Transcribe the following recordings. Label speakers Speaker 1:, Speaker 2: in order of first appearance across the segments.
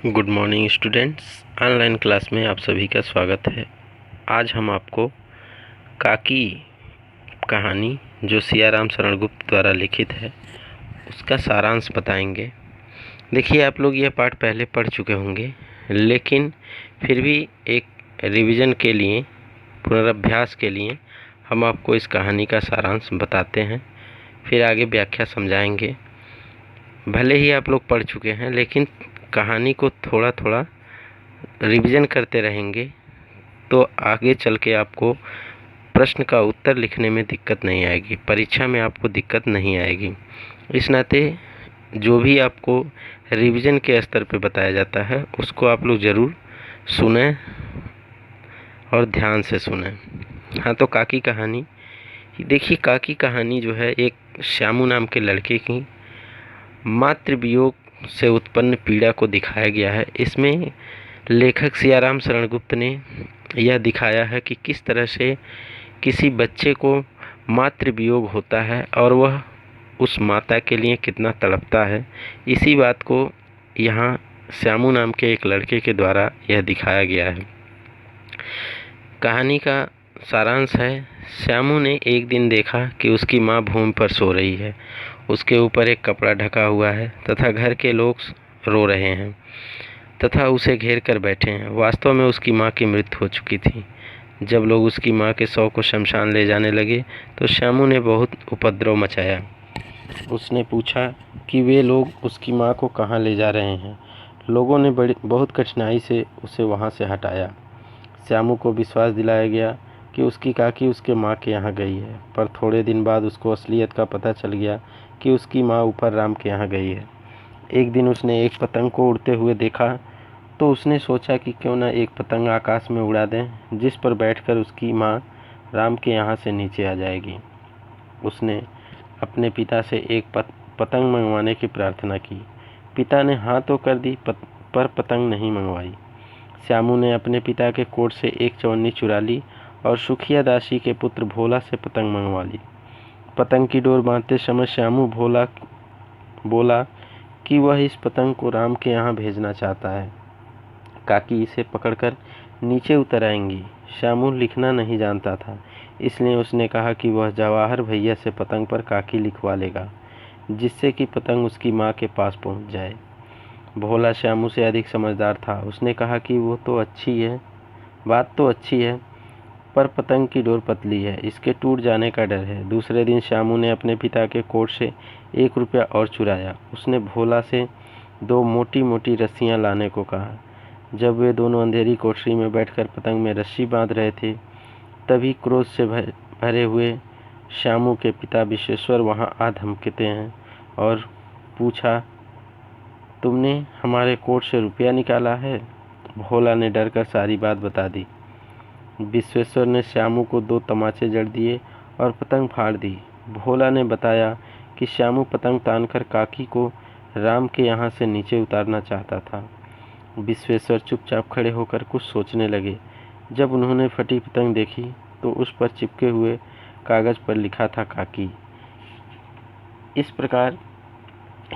Speaker 1: Good morning students. Online class में आप सभी का स्वागत है। आज हम आपको काकी कहानी जो सियाराम शरण गुप्त द्वारा लिखित है उसका सारांश बताएंगे। देखिए, आप लोग यह पाठ पहले पढ़ चुके होंगे, लेकिन फिर भी एक रिवीजन के लिए, पुनरअभ्यास के लिए हम आपको इस कहानी का सारांश बताते हैं, फिर आगे व्याख्या समझाएंगे। भले ही आप लोग पढ़ चुके हैं, लेकिन कहानी को थोड़ा थोड़ा रिवीजन करते रहेंगे तो आगे चल के आपको प्रश्न का उत्तर लिखने में दिक्कत नहीं आएगी, परीक्षा में आपको दिक्कत नहीं आएगी। इस नाते जो भी आपको रिवीजन के स्तर पे बताया जाता है उसको आप लोग ज़रूर सुने और ध्यान से सुने। हाँ, तो काकी कहानी देखिए। काकी कहानी जो है एक श्यामू नाम के लड़के की मातृ वियोग से उत्पन्न पीड़ा को दिखाया गया है। इसमें लेखक सियाराम शरण गुप्त ने यह दिखाया है कि किस तरह से किसी बच्चे को मातृ वियोग होता है और वह उस माता के लिए कितना तड़पता है। इसी बात को यहाँ श्यामू नाम के एक लड़के के द्वारा यह दिखाया गया है। कहानी का सारांश है, श्यामू ने एक दिन देखा कि उसकी माँ भूमि पर सो रही है। उसके ऊपर एक कपड़ा ढका हुआ है तथा घर के लोग रो रहे हैं तथा उसे घेर कर बैठे हैं। वास्तव में उसकी माँ की मृत्यु हो चुकी थी। जब लोग उसकी माँ के शव को शमशान ले जाने लगे तो श्यामू ने बहुत उपद्रव मचाया। उसने पूछा कि वे लोग उसकी माँ को कहाँ ले जा रहे हैं। लोगों ने बहुत कठिनाई से उसे वहाँ से हटाया। श्यामू को विश्वास दिलाया गया कि उसकी काकी उसके माँ के यहाँ गई है, पर थोड़े दिन बाद उसको असलियत का पता चल गया कि उसकी माँ ऊपर राम के यहाँ गई है। एक दिन उसने एक पतंग को उड़ते हुए देखा तो उसने सोचा कि क्यों न एक पतंग आकाश में उड़ा दें, जिस पर बैठकर उसकी माँ राम के यहाँ से नीचे आ जाएगी। उसने अपने पिता से एक पतंग मंगवाने की प्रार्थना की। पिता ने हाँ तो कर दी, पर पतंग नहीं मंगवाई। श्यामू ने अपने पिता के कोट से एक चवन्नी चुरा ली और सुखिया दासी के पुत्र भोला से पतंग मंगवा ली। पतंग की डोर बांधते समय श्यामू बोला कि वह इस पतंग को राम के यहाँ भेजना चाहता है। काकी इसे पकड़कर नीचे उतर आएंगी। श्यामू लिखना नहीं जानता था, इसलिए उसने कहा कि वह जवाहर भैया से पतंग पर काकी लिखवा लेगा, जिससे कि पतंग उसकी माँ के पास पहुँच जाए। भोला श्यामू से अधिक समझदार था। उसने कहा कि बात तो अच्छी है, पर पतंग की डोर पतली है, इसके टूट जाने का डर है। दूसरे दिन श्यामू ने अपने पिता के कोट से 1 रुपया और चुराया। उसने भोला से 2 मोटी मोटी रस्सियाँ लाने को कहा। जब वे दोनों अंधेरी कोठरी में बैठकर पतंग में रस्सी बांध रहे थे, तभी क्रोध से भरे हुए श्यामू के पिता विश्वेश्वर वहाँ आ धमकते हैं और पूछा, तुमने हमारे कोट से रुपया निकाला है? भोला ने डर कर सारी बात बता दी। विश्वेश्वर ने श्यामू को 2 तमाचे जड़ दिए और पतंग फाड़ दी। भोला ने बताया कि श्यामू पतंग तानकर काकी को राम के यहाँ से नीचे उतारना चाहता था। विश्वेश्वर चुपचाप खड़े होकर कुछ सोचने लगे। जब उन्होंने फटी पतंग देखी तो उस पर चिपके हुए कागज पर लिखा था काकी। इस प्रकार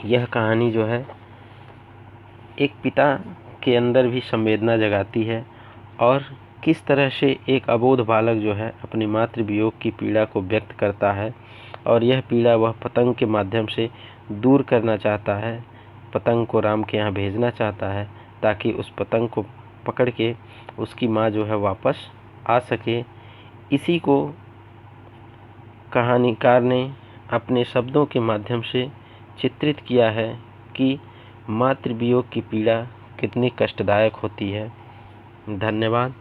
Speaker 1: यह कहानी जो है एक पिता के अंदर भी संवेदना जगाती है और किस तरह से एक अबोध बालक जो है अपनी मातृ वियोग की पीड़ा को व्यक्त करता है और यह पीड़ा वह पतंग के माध्यम से दूर करना चाहता है। पतंग को राम के यहाँ भेजना चाहता है ताकि उस पतंग को पकड़ के उसकी माँ जो है वापस आ सके। इसी को कहानीकार ने अपने शब्दों के माध्यम से चित्रित किया है कि मातृ वियोग की पीड़ा कितनी कष्टदायक होती है। धन्यवाद।